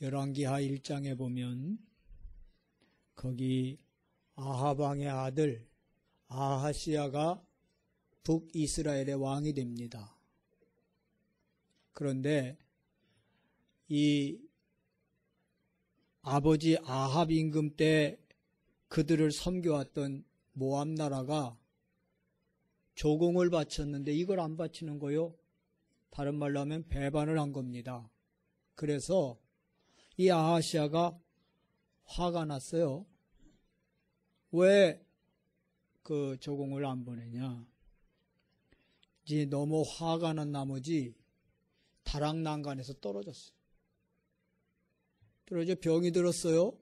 열왕기하 1장에 보면 거기 아합 왕의 아들 아하시야가 북이스라엘의 왕이 됩니다. 그런데 이 아버지 아합 임금 때 그들을 섬겨왔던 모압 나라가 조공을 바쳤는데 이걸 안 바치는 거요. 다른 말로 하면 배반을 한 겁니다. 그래서 이 아하시야가 화가 났어요. 왜 그 조공을 안 보내냐. 이제 너무 화가 난 나머지 다락난간에서 떨어졌어요. 떨어져 병이 들었어요.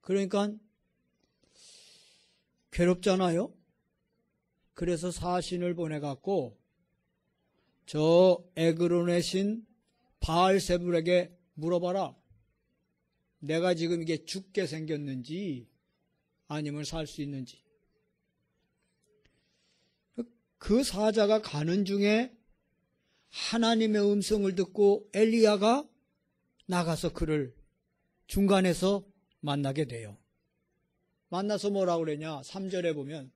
그러니까 괴롭잖아요. 그래서 사신을 보내갖고 저 에그론의 신 바알세불에게 물어봐라. 내가 지금 이게 죽게 생겼는지 아니면 살 수 있는지. 그 사자가 가는 중에 하나님의 음성을 듣고 엘리야가 나가서 그를 중간에서 만나게 돼요. 만나서 뭐라고 그러냐. 3절에 보면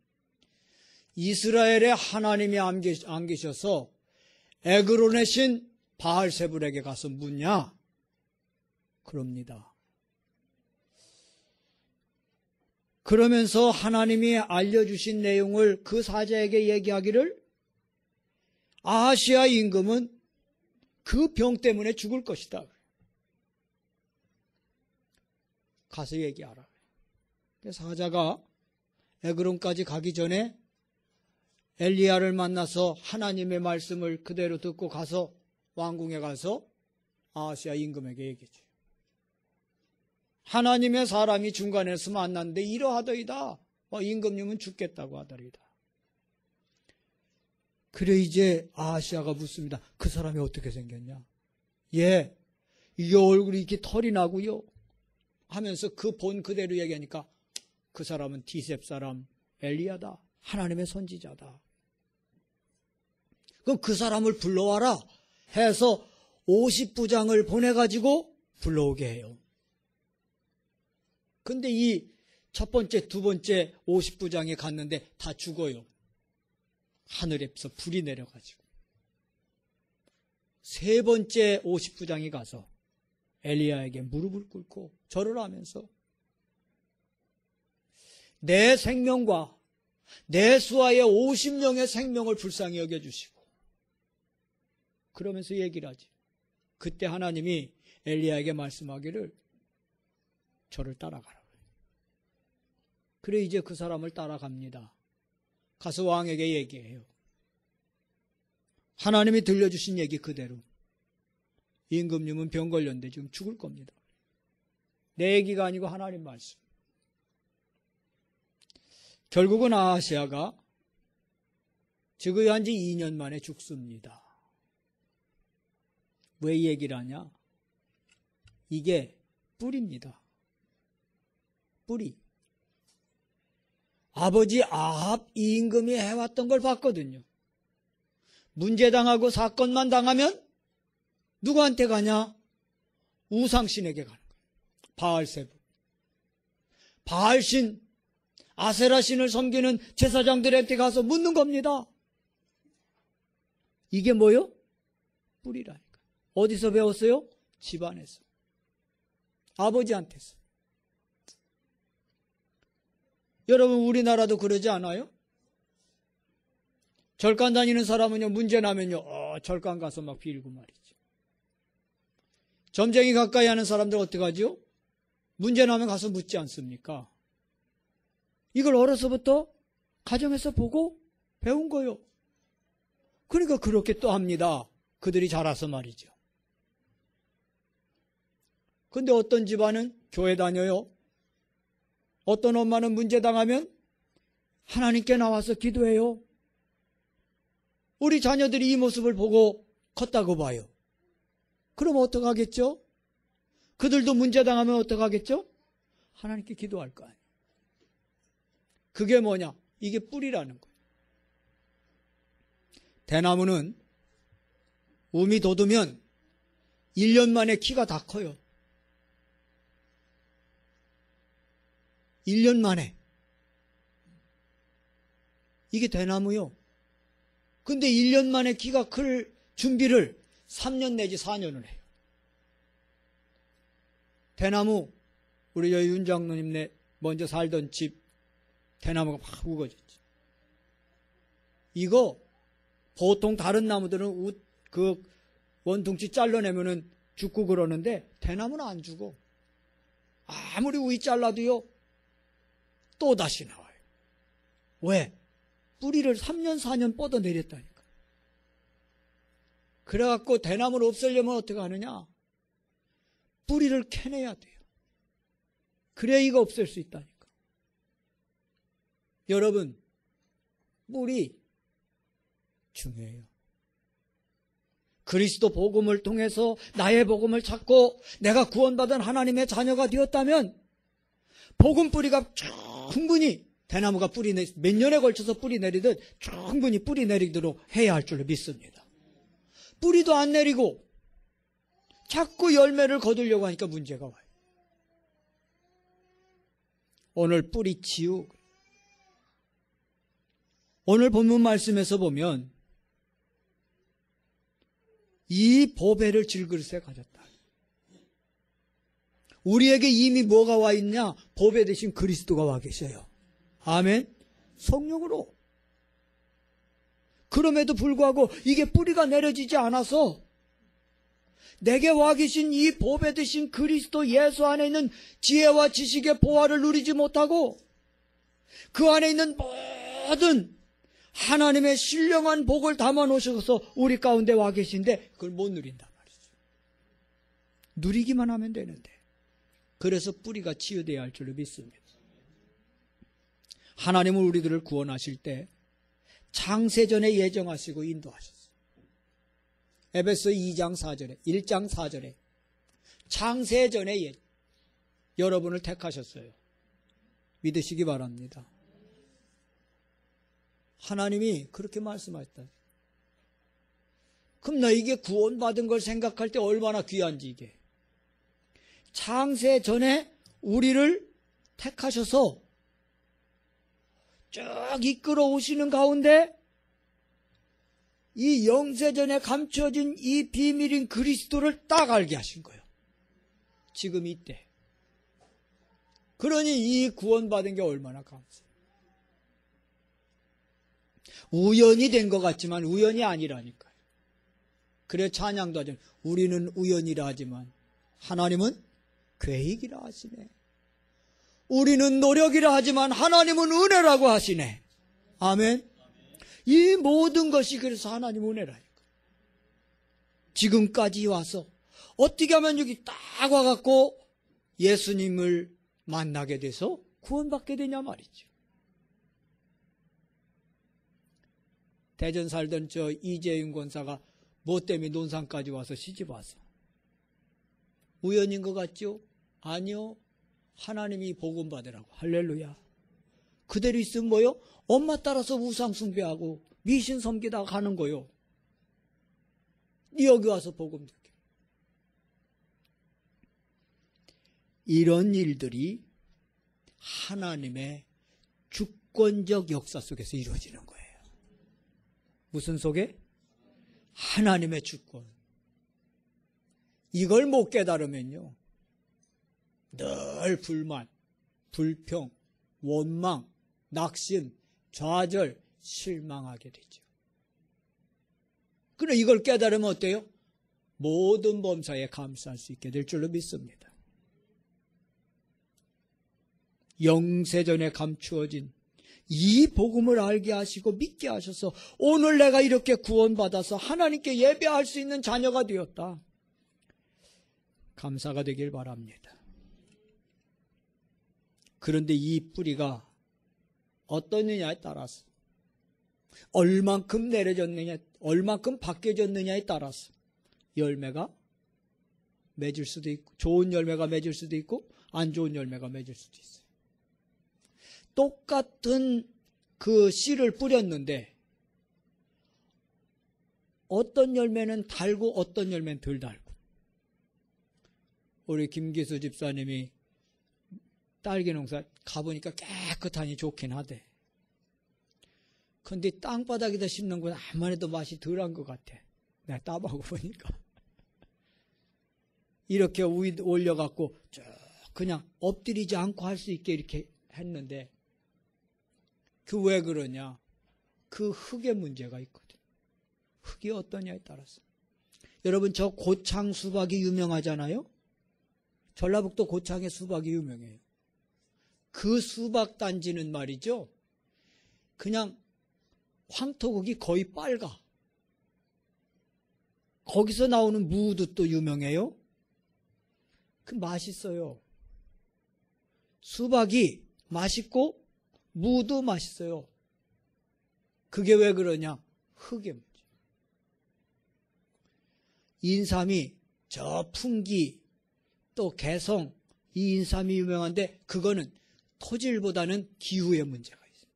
이스라엘의 하나님이 안 계셔서 에그론의 신 바알세불에게 가서 묻냐? 그럽니다. 그러면서 하나님이 알려주신 내용을 그 사자에게 얘기하기를 아하시야 임금은 그 병 때문에 죽을 것이다. 가서 얘기하라. 사자가 에그론까지 가기 전에 엘리야를 만나서 하나님의 말씀을 그대로 듣고 가서 왕궁에 가서 아하시야 임금에게 얘기했죠. 하나님의 사람이 중간에서 만났는데 이러하더이다. 임금님은 죽겠다고 하더이다. 그래 이제 아하시야가 묻습니다. 그 사람이 어떻게 생겼냐? 예, 이게 얼굴이 이렇게 털이 나고요. 하면서 그 본 그대로 얘기하니까 그 사람은 디셉 사람 엘리야다. 하나님의 선지자다. 그럼 그 사람을 불러와라 해서 50부장을 보내가지고 불러오게 해요. 근데 이 첫 번째, 두 번째 50부장이 갔는데 다 죽어요. 하늘에서 불이 내려가지고. 세 번째 50부장이 가서 엘리야에게 무릎을 꿇고 절을 하면서 내 생명과 내 수하의 50명의 생명을 불쌍히 여겨주시고 그러면서 얘기를 하지. 그때 하나님이 엘리야에게 말씀하기를 저를 따라가라. 그래 이제 그 사람을 따라갑니다. 가서 왕에게 얘기해요. 하나님이 들려주신 얘기 그대로. 임금님은 병 걸렸는데 지금 죽을 겁니다. 내 얘기가 아니고 하나님 말씀. 결국은 아하시야가 즉위한 지 2년 만에 죽습니다. 왜 이 얘기를 하냐? 이게 뿌리입니다. 뿌리. 아버지 아합 임금이 해왔던 걸 봤거든요. 문제당하고 사건만 당하면 누구한테 가냐? 우상신에게 가는 거예요. 바알세불. 바알신, 아세라신을 섬기는 제사장들한테 가서 묻는 겁니다. 이게 뭐요? 뿌리라니까. 어디서 배웠어요? 집안에서. 아버지한테서. 여러분 우리나라도 그러지 않아요? 절간 다니는 사람은요 문제 나면요 절간 가서 막 빌고 말이죠. 점쟁이 가까이 하는 사람들 어떻게 하죠? 문제 나면 가서 묻지 않습니까? 이걸 어려서부터 가정에서 보고 배운 거요. 그러니까 그렇게 또 합니다. 그들이 자라서 말이죠. 근데 어떤 집안은 교회 다녀요. 어떤 엄마는 문제 당하면 하나님께 나와서 기도해요. 우리 자녀들이 이 모습을 보고 컸다고 봐요. 그럼 어떡하겠죠? 그들도 문제 당하면 어떡하겠죠? 하나님께 기도할 거 아니에요. 그게 뭐냐? 이게 뿌리라는 거예요. 대나무는 움이 돋으면 1년 만에 키가 다 커요. 1년 만에. 이게 대나무요. 근데 1년 만에 키가 클 준비를 3년 내지 4년을 해요. 대나무, 우리 여기 윤 장로님 먼저 살던 집 대나무가 막 우거졌지. 이거 보통 다른 나무들은 그 원통치 잘라내면은 죽고 그러는데 대나무는 안 죽어. 아무리 우이 잘라도요 또 다시 나와요. 왜? 뿌리를 3년 4년 뻗어내렸다니까. 그래갖고 대나무를 없애려면 어떻게 하느냐? 뿌리를 캐내야 돼요. 그래야 이거 없앨 수 있다니까. 여러분, 뿌리 중요해요. 그리스도 복음을 통해서 나의 복음을 찾고 내가 구원받은 하나님의 자녀가 되었다면 복음 뿌리가 충분히 대나무가 몇 년에 걸쳐서 뿌리 내리듯 충분히 뿌리 내리도록 해야 할 줄로 믿습니다. 뿌리도 안 내리고 자꾸 열매를 거두려고 하니까 문제가 와요. 오늘 뿌리 치유. 오늘 본문 말씀에서 보면 이 보배를 질그릇에 가졌다. 우리에게 이미 뭐가 와 있냐? 보배 대신 그리스도가 와 계셔요. 아멘. 성령으로. 그럼에도 불구하고 이게 뿌리가 내려지지 않아서 내게 와 계신 이 보배 대신 그리스도 예수 안에 있는 지혜와 지식의 보화를 누리지 못하고 그 안에 있는 모든 하나님의 신령한 복을 담아 놓으셔서 우리 가운데 와 계신데 그걸 못 누린단 말이죠. 누리기만 하면 되는데. 그래서 뿌리가 치유되어야 할 줄로 믿습니다. 하나님은 우리들을 구원하실 때 창세전에 예정하시고 인도하셨어요. 에베소 2장 4절에 1장 4절에 창세전에 여러분을 택하셨어요. 믿으시기 바랍니다. 하나님이 그렇게 말씀하셨다. 그럼 나 이게 구원받은 걸 생각할 때 얼마나 귀한지 이게. 창세전에 우리를 택하셔서 쭉 이끌어 오시는 가운데 이 영세전에 감춰진 이 비밀인 그리스도를 딱 알게 하신 거예요. 지금 이때. 그러니 이 구원받은 게 얼마나 감사해요. 우연이 된 것 같지만 우연이 아니라니까요. 그래 찬양도 하죠. 우리는 우연이라 하지만 하나님은 계획이라 하시네. 우리는 노력이라 하지만 하나님은 은혜라고 하시네. 아멘. 이 모든 것이 그래서 하나님 은혜라니까. 지금까지 와서 어떻게 하면 여기 딱 와갖고 예수님을 만나게 돼서 구원받게 되냐 말이죠. 대전 살던 저 이재윤 권사가 뭐 때문에 논산까지 와서 시집 와서 우연인 것 같죠? 아니요. 하나님이 복음 받으라고. 할렐루야. 그대로 있으면 뭐요? 엄마 따라서 우상 숭배하고 미신 섬기다가 가는 거요. 여기 와서 복음 듣게. 이런 일들이 하나님의 주권적 역사 속에서 이루어지는 거예요. 무슨 속에? 하나님의 주권. 이걸 못 깨달으면요. 늘 불만, 불평, 원망, 낙심, 좌절, 실망하게 되죠. 그래 이걸 깨달으면 어때요? 모든 범사에 감사할 수 있게 될 줄로 믿습니다. 영세전에 감추어진 이 복음을 알게 하시고 믿게 하셔서 오늘 내가 이렇게 구원받아서 하나님께 예배할 수 있는 자녀가 되었다. 감사가 되길 바랍니다. 그런데 이 뿌리가 어떠느냐에 따라서 얼만큼 내려졌느냐, 얼만큼 바뀌어졌느냐에 따라서 열매가 맺을 수도 있고 좋은 열매가 맺을 수도 있고 안 좋은 열매가 맺을 수도 있어요. 똑같은 그 씨를 뿌렸는데 어떤 열매는 달고 어떤 열매는 덜 달고 우리 김기수 집사님이 딸기 농사 가보니까 깨끗하니 좋긴 하대. 근데 땅바닥에다 심는 건 암만 해도 맛이 덜한 것 같아. 내가 따보고 보니까. 이렇게 우유 올려갖고 쭉 그냥 엎드리지 않고 할 수 있게 이렇게 했는데, 그 왜 그러냐? 그 흙의 문제가 있거든. 흙이 어떠냐에 따라서. 여러분, 저 고창 수박이 유명하잖아요? 전라북도 고창의 수박이 유명해요. 그 수박 단지는 말이죠, 그냥 황토국이 거의 빨가. 거기서 나오는 무도 또 유명해요. 그 맛있어요. 수박이 맛있고 무도 맛있어요. 그게 왜 그러냐? 흙의 문제. 인삼이 저 풍기 또 개성, 이 인삼이 유명한데 그거는 토질보다는 기후의 문제가 있어요.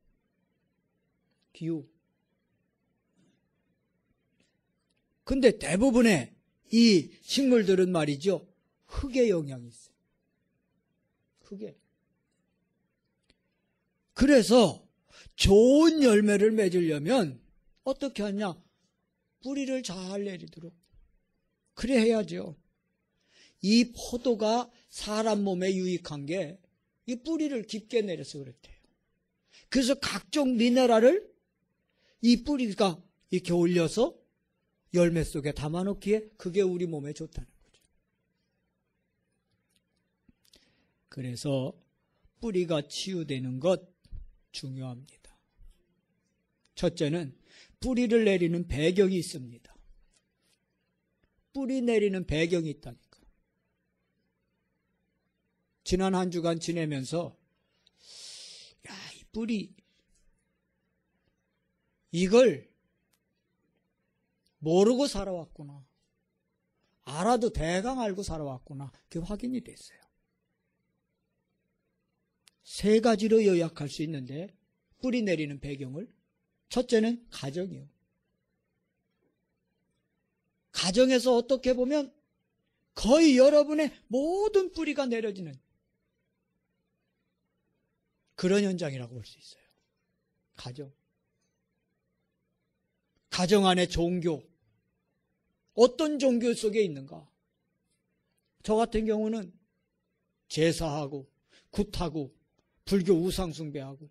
기후. 근데 대부분의 이 식물들은 말이죠, 흙의 영향이 있어요. 흙에. 그래서 좋은 열매를 맺으려면 어떻게 하냐? 뿌리를 잘 내리도록. 그래 해야죠. 이 포도가 사람 몸에 유익한 게 이 뿌리를 깊게 내려서 그렇대요. 그래서 각종 미네랄을 이 뿌리가 이렇게 올려서 열매 속에 담아놓기에 그게 우리 몸에 좋다는 거죠. 그래서 뿌리가 치유되는 것 중요합니다. 첫째는 뿌리를 내리는 배경이 있습니다. 뿌리 내리는 배경이 있다니까. 지난 한 주간 지내면서 이 뿌리 이걸 모르고 살아왔구나. 알아도 대강 알고 살아왔구나. 그게 확인이 됐어요. 세 가지로 요약할 수 있는데, 뿌리 내리는 배경을. 첫째는 가정이요. 가정에서 어떻게 보면 거의 여러분의 모든 뿌리가 내려지는 그런 현장이라고 볼 수 있어요. 가정. 가정 안에 종교. 어떤 종교 속에 있는가? 저 같은 경우는 제사하고 굿하고 불교 우상숭배하고,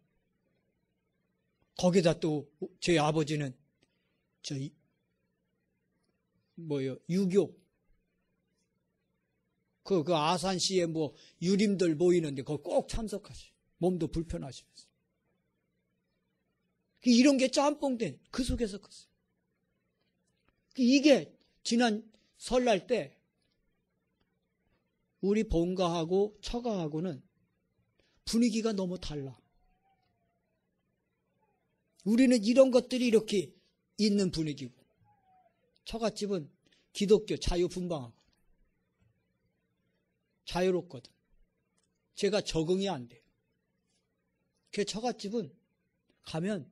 거기다 또 제 아버지는 유교. 그 아산시에 유림들 모이는데 거기 꼭 참석하시. 몸도 불편하시면서. 이런 게 짬뽕된 그 속에서 컸어요. 이게 지난 설날 때 우리 본가하고 처가하고는 분위기가 너무 달라. 우리는 이런 것들이 이렇게 있는 분위기고, 처갓집은 기독교 자유분방하고 자유롭거든. 제가 적응이 안 돼요. 그 처갓집은 가면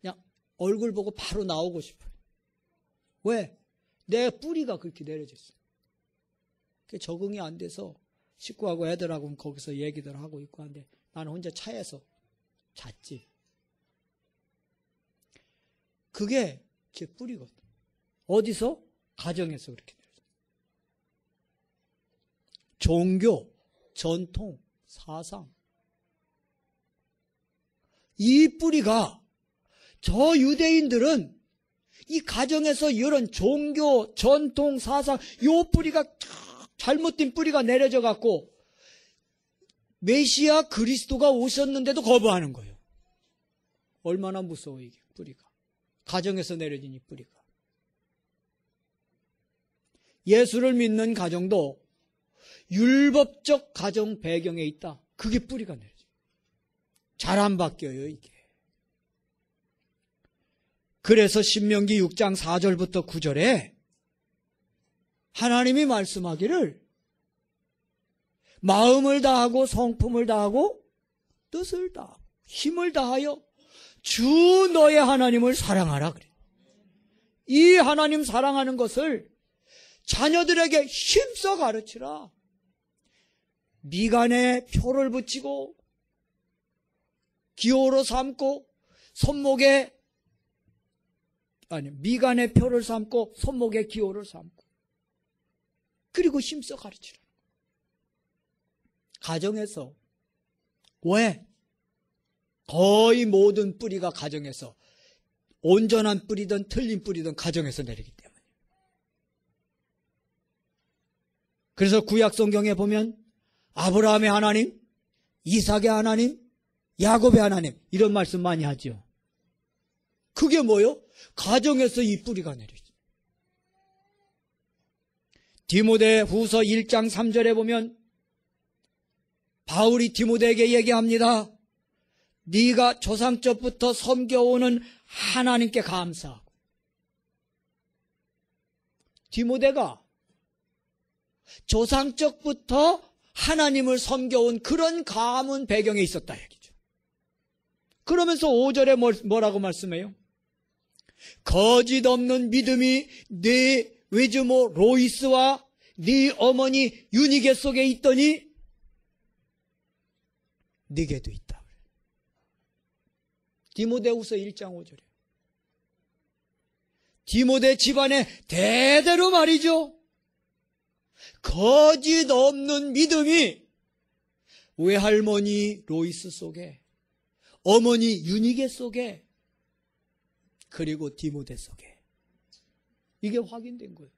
그냥 얼굴 보고 바로 나오고 싶어요. 왜? 내 뿌리가 그렇게 내려졌어요. 적응이 안 돼서 식구하고 애들하고는 거기서 얘기들 하고 있고 한데, 나는 혼자 차에서 잤지. 그게 제 뿌리거든. 어디서? 가정에서 그렇게 내려졌어요. 종교, 전통, 사상. 이 뿌리가, 저 유대인들은 이 가정에서 이런 종교, 전통, 사상, 요 뿌리가 잘못된 뿌리가 내려져 갖고 메시아 그리스도가 오셨는데도 거부하는 거예요. 얼마나 무서워 이게 뿌리가. 가정에서 내려진 이 뿌리가. 예수를 믿는 가정도 율법적 가정 배경에 있다. 그게 뿌리가 내려져. 잘 안 바뀌어요 이게. 그래서 신명기 6장 4절부터 9절에 하나님이 말씀하기를, 마음을 다하고 성품을 다하고 뜻을 다하고 힘을 다하여 주 너의 하나님을 사랑하라 그래. 이 하나님 사랑하는 것을 자녀들에게 힘써 가르치라. 미간에 표를 붙이고 기호로 삼고 손목에 미간에 표를 삼고 손목에 기호를 삼고 그리고 힘써 가르치라. 가정에서 왜? 거의 모든 뿌리가 가정에서 온전한 뿌리든 틀린 뿌리든 가정에서 내리기 때문에. 그래서 구약 성경에 보면 아브라함의 하나님, 이삭의 하나님, 야곱의 하나님 이런 말씀 많이 하죠. 그게 뭐요? 가정에서 이 뿌리가 내리죠. 디모데 후서 1장 3절에 보면 바울이 디모데에게 얘기합니다. 네가 조상적부터 섬겨오는 하나님께 감사하고. 디모데가 조상적부터 하나님을 섬겨온 그런 가문 배경에 있었다 얘기죠. 그러면서 5절에 뭐라고 말씀해요? 거짓 없는 믿음이 네 외주모 로이스와 네 어머니 유니게 속에 있더니 네게도 있다. 디모데후서 1장 5절에 디모데 집안에 대대로 말이죠. 거짓 없는 믿음이 외할머니 로이스 속에, 어머니 유니게 속에, 그리고 디모데 속에 이게 확인된 거예요.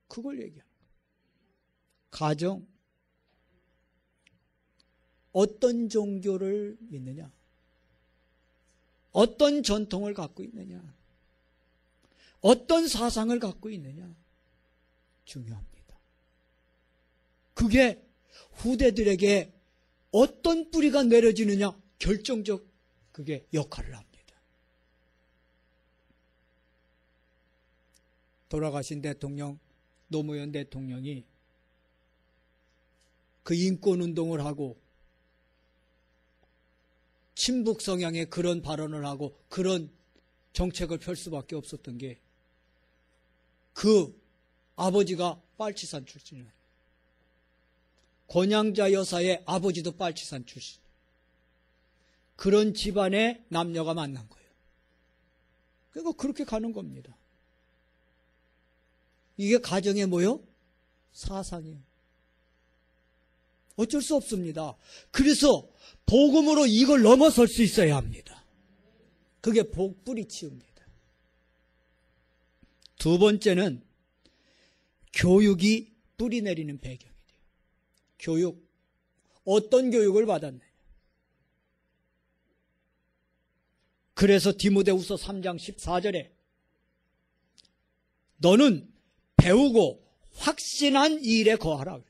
그걸 얘기하는 거예요. 가정, 어떤 종교를 믿느냐, 어떤 전통을 갖고 있느냐, 어떤 사상을 갖고 있느냐 중요합니다. 그게 후대들에게 어떤 뿌리가 내려지느냐 결정적 그게 역할을 합니다. 돌아가신 대통령 노무현 대통령이 그 인권운동을 하고 친북 성향의 그런 발언을 하고 그런 정책을 펼 수밖에 없었던 게 그 아버지가 빨치산 출신이에요. 권양자 여사의 아버지도 빨치산 출신. 그런 집안의 남녀가 만난 거예요. 그러니까 그렇게 가는 겁니다. 이게 가정의 뭐요? 사상이에요. 어쩔 수 없습니다. 그래서 복음으로 이걸 넘어설 수 있어야 합니다. 그게 복뿌리치입니다. 두 번째는 교육이 뿌리 내리는 배경이 돼요. 교육. 어떤 교육을 받았느냐. 그래서 디모데후서 3장 14절에 너는 배우고 확신한 일에 거하라.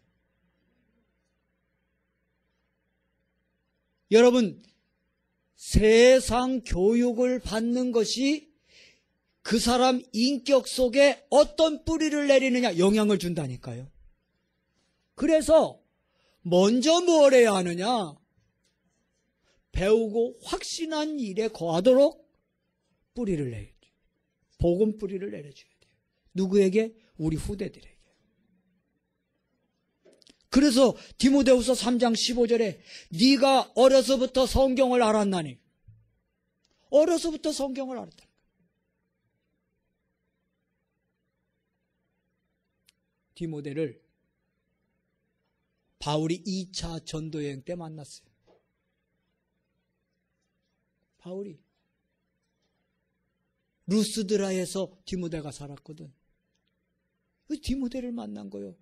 여러분, 세상 교육을 받는 것이 그 사람 인격 속에 어떤 뿌리를 내리느냐 영향을 준다니까요. 그래서 먼저 뭘 해야 하느냐? 배우고 확신한 일에 거하도록 뿌리를 내야죠. 복음 뿌리를 내려줘야 돼요. 누구에게? 우리 후대들에게. 그래서 디모데후서 3장 15절에 네가 어려서부터 성경을 알았나니. 어려서부터 성경을 알았다. 디모데를 바울이 2차 전도여행 때 만났어요. 바울이 루스드라에서 디모데가 살았거든. 그 디모데를 만난 거예요.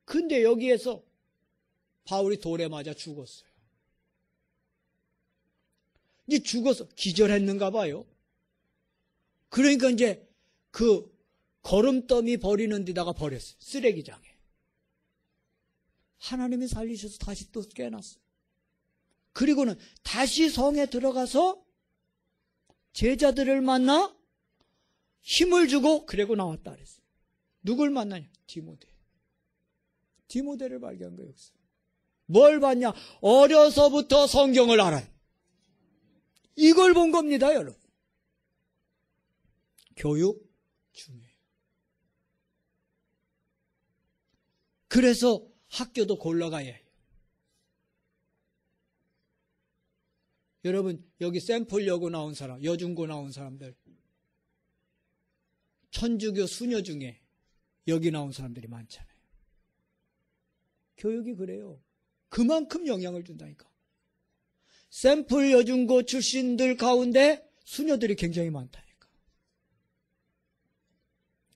근데 여기에서 바울이 돌에 맞아 죽었어요. 이제 죽어서 기절했는가 봐요. 그러니까 이제 그 거름더미 버리는 데다가 버렸어요. 쓰레기장에. 하나님이 살리셔서 다시 또 깨어났어요. 그리고는 다시 성에 들어가서 제자들을 만나 힘을 주고 그리고 나왔다 그랬어요. 누굴 만나냐? 디모데. 디모데를 발견한 거예요. 여기서. 뭘 봤냐? 어려서부터 성경을 알아요. 이걸 본 겁니다, 여러분. 교육 중요해요. 그래서 학교도 골라가야 해요. 여러분, 여기 샘플여고 나온 사람, 여중고 나온 사람들, 천주교 수녀 중에 여기 나온 사람들이 많잖아요. 교육이 그래요. 그만큼 영향을 준다니까. 샘플 여중고 출신들 가운데 수녀들이 굉장히 많다니까.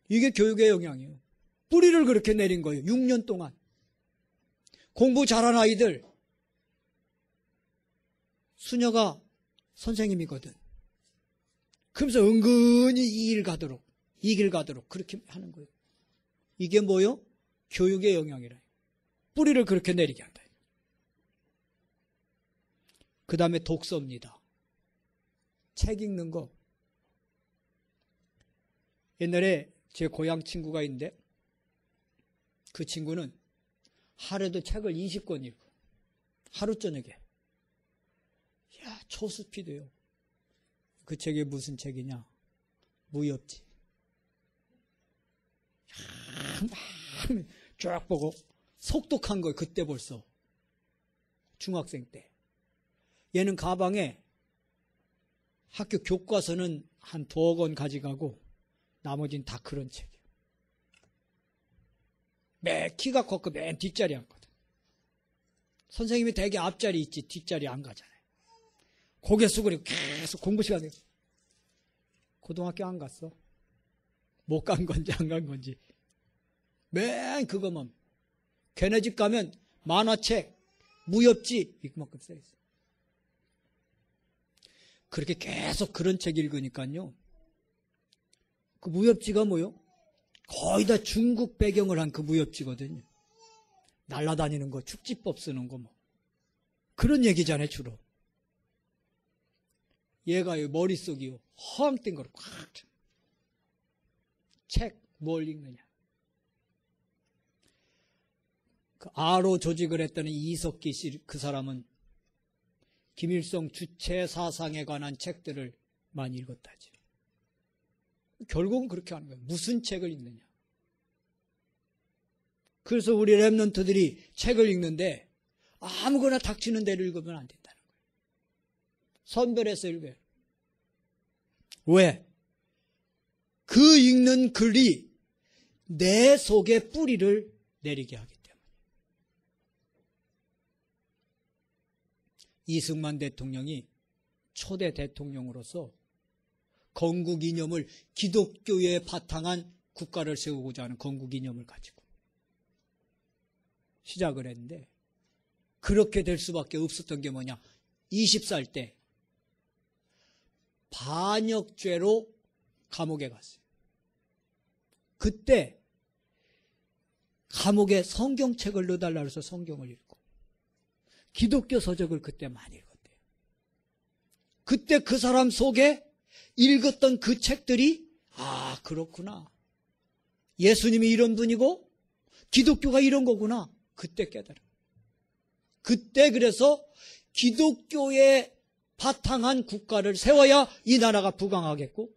이게 교육의 영향이에요. 뿌리를 그렇게 내린 거예요. 6년 동안. 공부 잘한 아이들, 수녀가 선생님이거든. 그러면서 은근히 이 길 가도록 그렇게 하는 거예요. 이게 뭐요? 교육의 영향이라. 뿌리를 그렇게 내리게 한다. 그 다음에 독서입니다. 책 읽는 거. 옛날에 제 고향 친구가 있는데 그 친구는 하루에도 책을 20권 읽어. 하루 저녁에. 야, 초스피드요. 그 책이 무슨 책이냐? 무협지. 쫙 보고 속독한 거예요. 그때 벌써. 중학생 때. 얘는 가방에 학교 교과서는 한 2권 가져가고 나머지는 다 그런 책이에요. 키가 컸고 맨 뒷자리 앉거든. 선생님이 대개 앞자리 있지 뒷자리 안 가잖아요. 고개 숙이고 계속 공부 시간에. 고등학교 안 갔어. 못 간 건지 안 간 건지. 맨 그거만. 걔네 집 가면 만화책, 무협지 이만큼 써있어. 그렇게 계속 그런 책 읽으니까요. 그 무협지가 뭐요? 거의 다 중국 배경을 한 그 무협지거든요. 날라다니는 거, 축지법 쓰는 거 뭐. 그런 얘기잖아요, 주로. 얘가 머릿속이요. 허황 뜬 거를 꽉 차. 책 뭘 읽느냐. 그 아로 조직을 했던 이석기 씨, 그 사람은 김일성 주체 사상에 관한 책들을 많이 읽었다죠. 결국은 그렇게 하는 거예요. 무슨 책을 읽느냐. 그래서 우리 랩런트들이 책을 읽는데 아무거나 닥치는 대로 읽으면 안 된다는 거예요. 선별해서 읽어요. 왜? 그 읽는 글이 내 속에 뿌리를 내리게 하기 때문에. 이승만 대통령이 초대 대통령으로서 건국 이념을 기독교에 바탕한 국가를 세우고자 하는 건국 이념을 가지고 시작을 했는데 그렇게 될 수밖에 없었던 게 뭐냐. 20살 때 반역죄로 감옥에 갔어요. 그때 감옥에 성경책을 넣어달라고 해서 성경을 읽고 기독교 서적을 그때 많이 읽었대요. 그때 그 사람 속에 읽었던 그 책들이 아 그렇구나. 예수님이 이런 분이고 기독교가 이런 거구나. 그때 깨달아. 그때 그래서 기독교에 바탕한 국가를 세워야 이 나라가 부강하겠고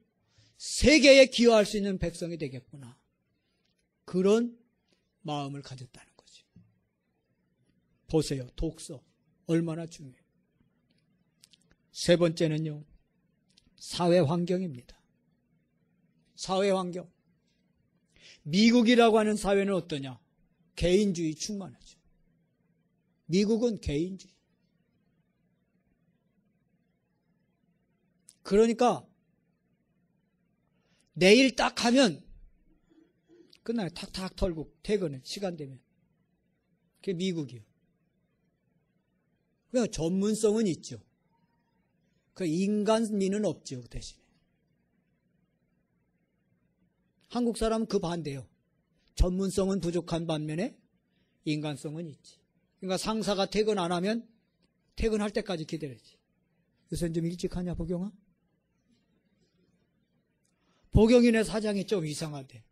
세계에 기여할 수 있는 백성이 되겠구나. 그런 마음을 가졌다는 거죠. 보세요. 독서. 얼마나 중요해요. 세 번째는요. 사회 환경입니다. 사회 환경. 미국이라고 하는 사회는 어떠냐? 개인주의 충만하죠. 미국은 개인주의. 그러니까 내일 딱 하면 끝나요. 탁탁 털고 퇴근해. 시간 되면. 그게 미국이요. 그러니까 전문성은 있죠. 그 인간미는 없죠. 그 대신에. 한국 사람은 그 반대요. 전문성은 부족한 반면에 인간성은 있지. 그러니까 상사가 퇴근 안 하면 퇴근할 때까지 기다려야지. 요새는 좀 일찍 하냐, 보경아? 보경이네 사장이 좀 이상하대.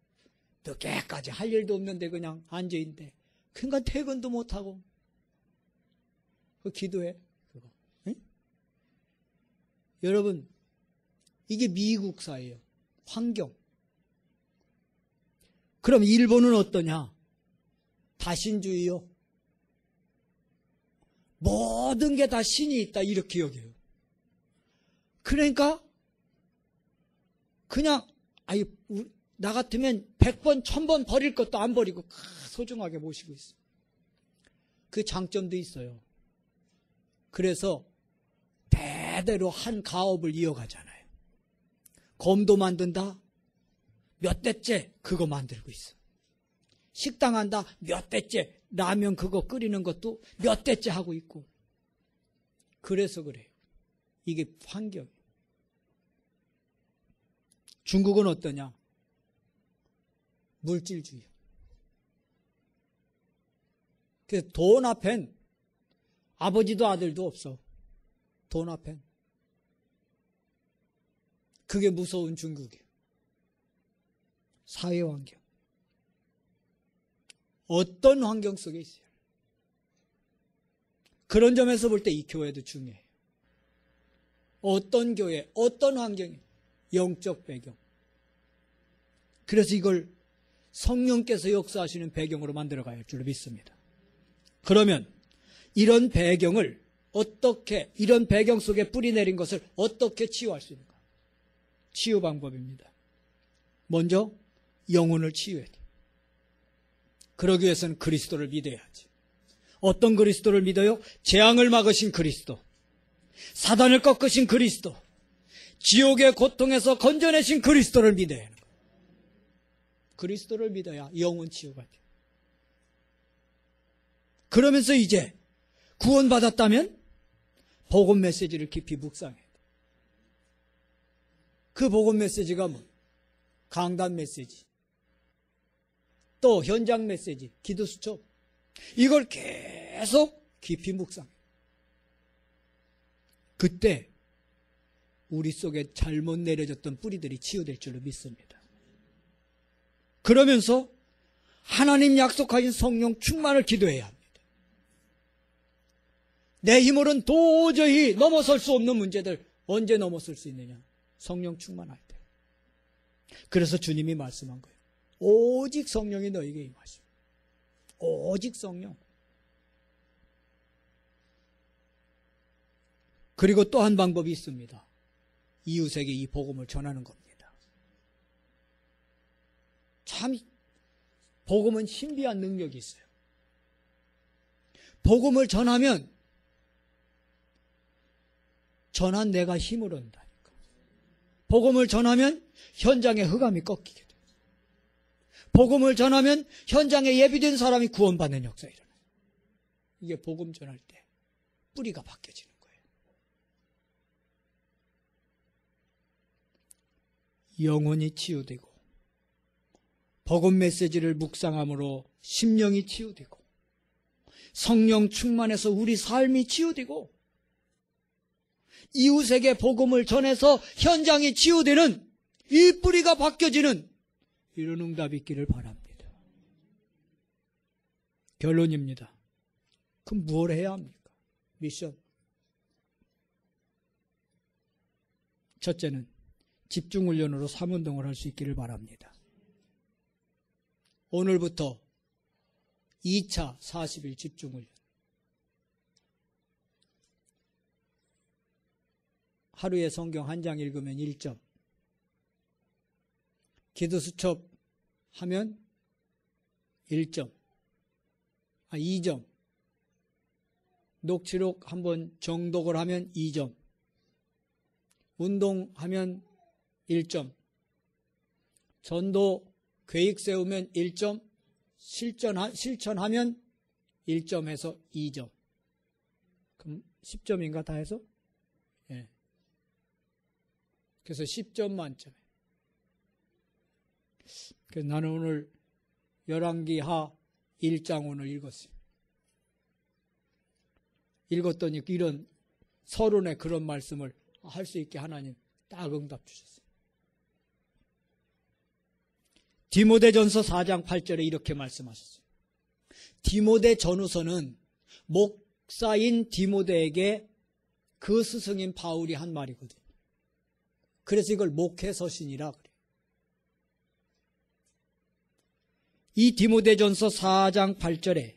늦게까지 할 일도 없는데 그냥 앉아있는데. 그러니까 퇴근도 못하고. 그 기도해. 그거. 응? 여러분, 이게 미국 사회예요. 환경. 그럼 일본은 어떠냐? 다신주의요. 모든 게 다 신이 있다 이렇게 여겨요. 그러니까 그냥 나 같으면 100번, 1000번 버릴 것도 안 버리고 소중하게 모시고 있어요. 그 장점도 있어요. 그래서 대대로 한 가업을 이어가잖아요. 검도 만든다? 몇 대째 그거 만들고 있어. 식당 한다? 몇 대째 라면 그거 끓이는 것도 몇 대째 하고 있고. 그래서 그래요. 이게 환경이에요. 중국은 어떠냐? 물질주의. 그래서 돈 앞엔 아버지도 아들도 없어. 돈 앞엔. 그게 무서운 중국이에요. 사회환경. 어떤 환경 속에 있어요. 그런 점에서 볼 때 이 교회도 중요해요. 어떤 교회, 어떤 환경이에요. 영적 배경. 그래서 이걸 성령께서 역사하시는 배경으로 만들어가야 할 줄로 믿습니다. 그러면 이런 배경을 어떻게, 이런 배경 속에 뿌리 내린 것을 어떻게 치유할 수 있는가? 치유 방법입니다. 먼저 영혼을 치유해야 돼요. 그러기 위해서는 그리스도를 믿어야지. 어떤 그리스도를 믿어요? 재앙을 막으신 그리스도, 사단을 꺾으신 그리스도, 지옥의 고통에서 건져내신 그리스도를 믿어야 하는 거예요. 그리스도를 믿어야 영혼 치유가 돼요. 그러면서 이제 구원받았다면 복음 메시지를 깊이 묵상해야 돼요. 그 복음 메시지가 뭐? 강단 메시지, 또 현장 메시지, 기도 수첩, 이걸 계속 깊이 묵상해요. 그때 우리 속에 잘못 내려졌던 뿌리들이 치유될 줄로 믿습니다. 그러면서 하나님 약속하신 성령 충만을 기도해야 합니다. 내 힘으로는 도저히 넘어설 수 없는 문제들 언제 넘어설 수 있느냐? 성령 충만할 때. 그래서 주님이 말씀한 거예요. 오직 성령이 너에게 임하시오. 오직 성령. 그리고 또 한 방법이 있습니다. 이웃에게 이 복음을 전하는 겁니다. 참 복음은 신비한 능력이 있어요. 복음을 전하면 전한 내가 힘을 얻는다니까. 복음을 전하면 현장의 흑암이 꺾이게 돼요. 복음을 전하면 현장에 예비된 사람이 구원받는 역사가 일어나요. 이게 복음 전할 때 뿌리가 바뀌어지는 거예요. 영혼이 치유되고 복음 메시지를 묵상함으로 심령이 치유되고 성령 충만해서 우리 삶이 치유되고 이웃에게 복음을 전해서 현장이 치유되는 이 뿌리가 바뀌어지는 이런 응답이 있기를 바랍니다. 결론입니다. 그럼 뭘 해야 합니까? 미션. 첫째는 집중훈련으로 3운동을 할 수 있기를 바랍니다. 오늘부터 2차 40일 집중훈련. 하루에 성경 한 장 읽으면 1점. 기도 수첩 하면 1점. 2점. 녹취록 한번 정독을 하면 2점. 운동하면 1점. 전도 계획 세우면 1점. 실천하면 1점 해서 2점. 그럼 10점인가 다 해서? 예. 그래서 10점 만점에. 그래서 나는 오늘 열왕기하 1장 오늘 읽었어요. 읽었더니 이런 서론에 그런 말씀을 할 수 있게 하나님 딱 응답 주셨어요. 디모데전서 4장 8절에 이렇게 말씀하셨어요. 디모데 전후서는 목사인 디모데에게 그 스승인 바울이 한 말이거든요. 그래서 이걸 목회서신이라 그래요. 이 디모데전서 4장 8절에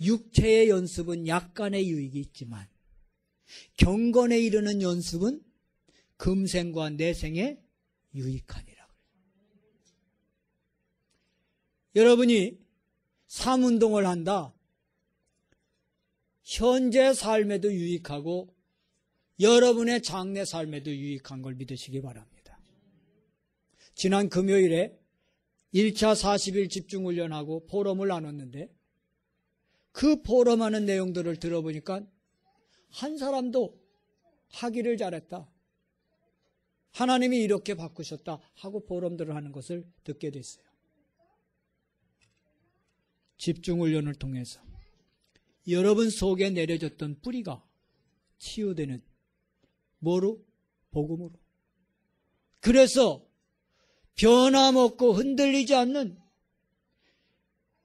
육체의 연습은 약간의 유익이 있지만 경건에 이르는 연습은 금생과 내생에 유익하니라. 여러분이 삶운동을 한다. 현재 삶에도 유익하고 여러분의 장래 삶에도 유익한 걸 믿으시기 바랍니다. 지난 금요일에 1차 40일 집중훈련하고 포럼을 나눴는데 그 포럼하는 내용들을 들어보니까 한 사람도 하기를 잘했다. 하나님이 이렇게 바꾸셨다 하고 포럼들을 하는 것을 듣게 됐어요. 집중훈련을 통해서 여러분 속에 내려졌던 뿌리가 치유되는 뭐로? 복음으로. 그래서 변함없고 흔들리지 않는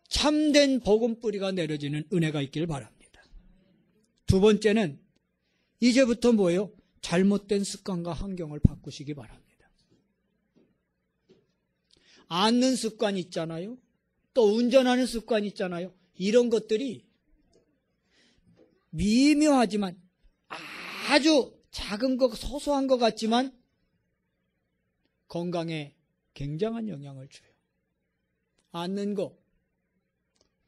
참된 복음 뿌리가 내려지는 은혜가 있기를 바랍니다. 두 번째는 이제부터 뭐예요? 잘못된 습관과 환경을 바꾸시기 바랍니다. 앉는 습관 있잖아요. 또 운전하는 습관 있잖아요. 이런 것들이 미묘하지만 아주 작은 것, 소소한 것 같지만 건강에 굉장한 영향을 줘요. 앉는 거,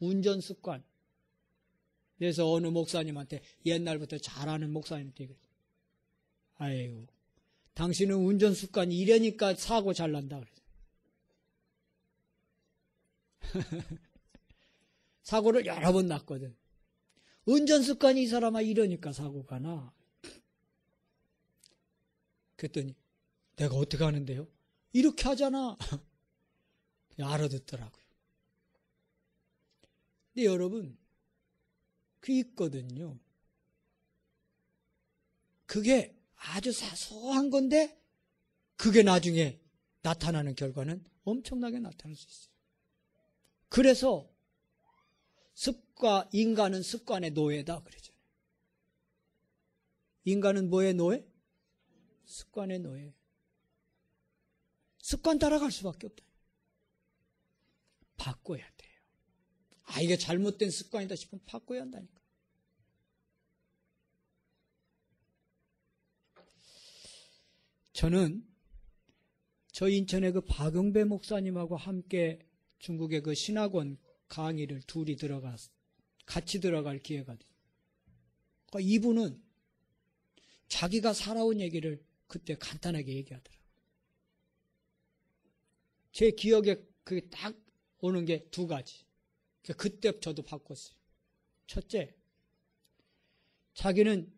운전 습관. 그래서 어느 목사님한테 옛날부터 잘하는 목사님한테 얘기했어요. 아이고, 당신은 운전 습관이 이러니까 사고 잘 난다 그랬어요. 사고를 여러 번 났거든. 운전 습관이 이 사람아 이러니까 사고가 나. 그랬더니 내가 어떻게 하는데요? 이렇게 하잖아. 알아듣더라고요. 근데 여러분, 그 있거든요. 그게 아주 사소한 건데 그게 나중에 나타나는 결과는 엄청나게 나타날 수 있어요. 그래서 인간은 습관의 노예다 그러잖아요. 인간은 뭐의 노예? 습관의 노예. 습관 따라갈 수밖에 없다. 바꿔야 돼요. 아, 이게 잘못된 습관이다 싶으면 바꿔야 한다니까. 저는 저 인천의 그 박영배 목사님하고 함께 중국의 그 신학원 강의를 둘이 같이 들어갈 기회가 돼요. 그러니까 이분은 자기가 살아온 얘기를 그때 간단하게 얘기하더라고요. 제 기억에 그게 딱 오는 게 두 가지. 그때 저도 바꿨어요. 첫째, 자기는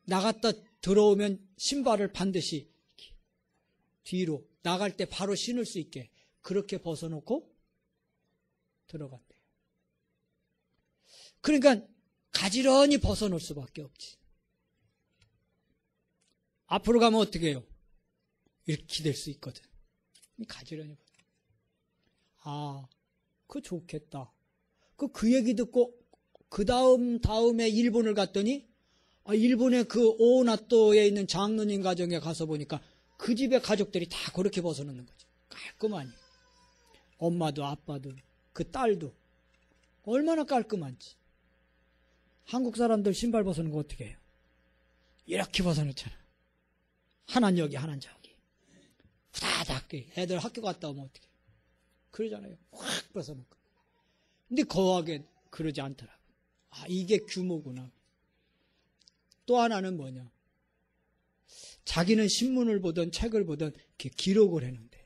나갔다 들어오면 신발을 반드시 뒤로 나갈 때 바로 신을 수 있게 그렇게 벗어놓고 들어간대요. 그러니까 가지런히 벗어놓을 수밖에 없지. 앞으로 가면 어떻게 해요? 이렇게 될 수 있거든. 가지런히 벗어. 아, 그거 좋겠다. 그 얘기 듣고 그 다음에 일본을 갔더니 일본의 그 오나토에 있는 장로님 가정에 가서 보니까 그 집의 가족들이 다 그렇게 벗어놓는 거죠. 깔끔하니. 엄마도 아빠도 그 딸도 얼마나 깔끔한지. 한국 사람들 신발 벗어놓는 거 어떻게 해요? 이렇게 벗어놓잖아. 하나는 여기 하나는 저기. 후다닥 애들 학교 갔다 오면 어떻게 해요? 그러잖아요. 확 벗어놓고. 근데 거하게 그러지 않더라고. 아, 이게 규모구나. 또 하나는 뭐냐? 자기는 신문을 보든 책을 보든 이렇게 기록을 해놓는데요.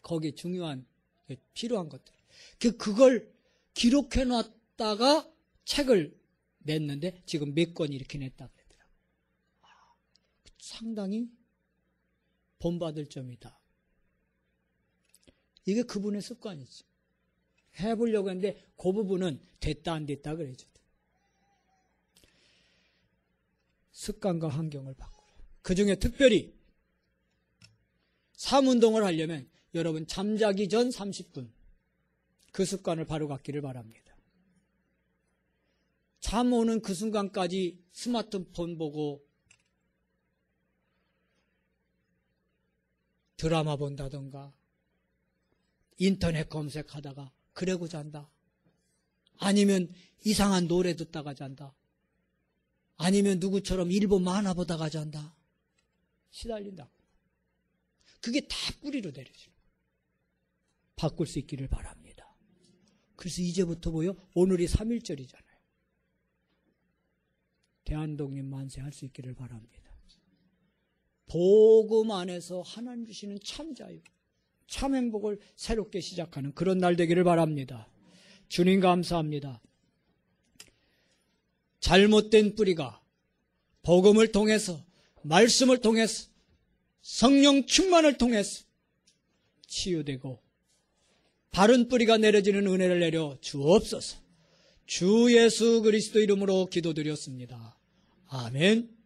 거기에 중요한, 필요한 것들. 그걸 기록해놨다가 책을 냈는데 지금 몇 권 이렇게 냈다 그러더라고요. 상당히 본받을 점이다. 이게 그분의 습관이지. 해보려고 했는데 그 부분은 됐다 안 됐다 그러죠. 습관과 환경을 바꾸라. 그 중에 특별히 삶운동을 하려면 여러분 잠자기 전 30분 그 습관을 바로 갖기를 바랍니다. 잠 오는 그 순간까지 스마트폰 보고 드라마 본다던가 인터넷 검색하다가 그러고 잔다. 아니면 이상한 노래 듣다가 잔다. 아니면 누구처럼 일본 만화 보다가 잔다. 시달린다. 그게 다 뿌리로 내려지는 거예요. 바꿀 수 있기를 바랍니다. 그래서 이제부터 뭐요? 오늘이 3.1절이잖아요. 대한독립 만세 할 수 있기를 바랍니다. 복음 안에서 하나님 주시는 참 자유, 참 행복을 새롭게 시작하는 그런 날 되기를 바랍니다. 주님 감사합니다. 잘못된 뿌리가 복음을 통해서, 말씀을 통해서, 성령 충만을 통해서 치유되고 바른 뿌리가 내려지는 은혜를 내려 주옵소서. 주 예수 그리스도 이름으로 기도드렸습니다. 아멘.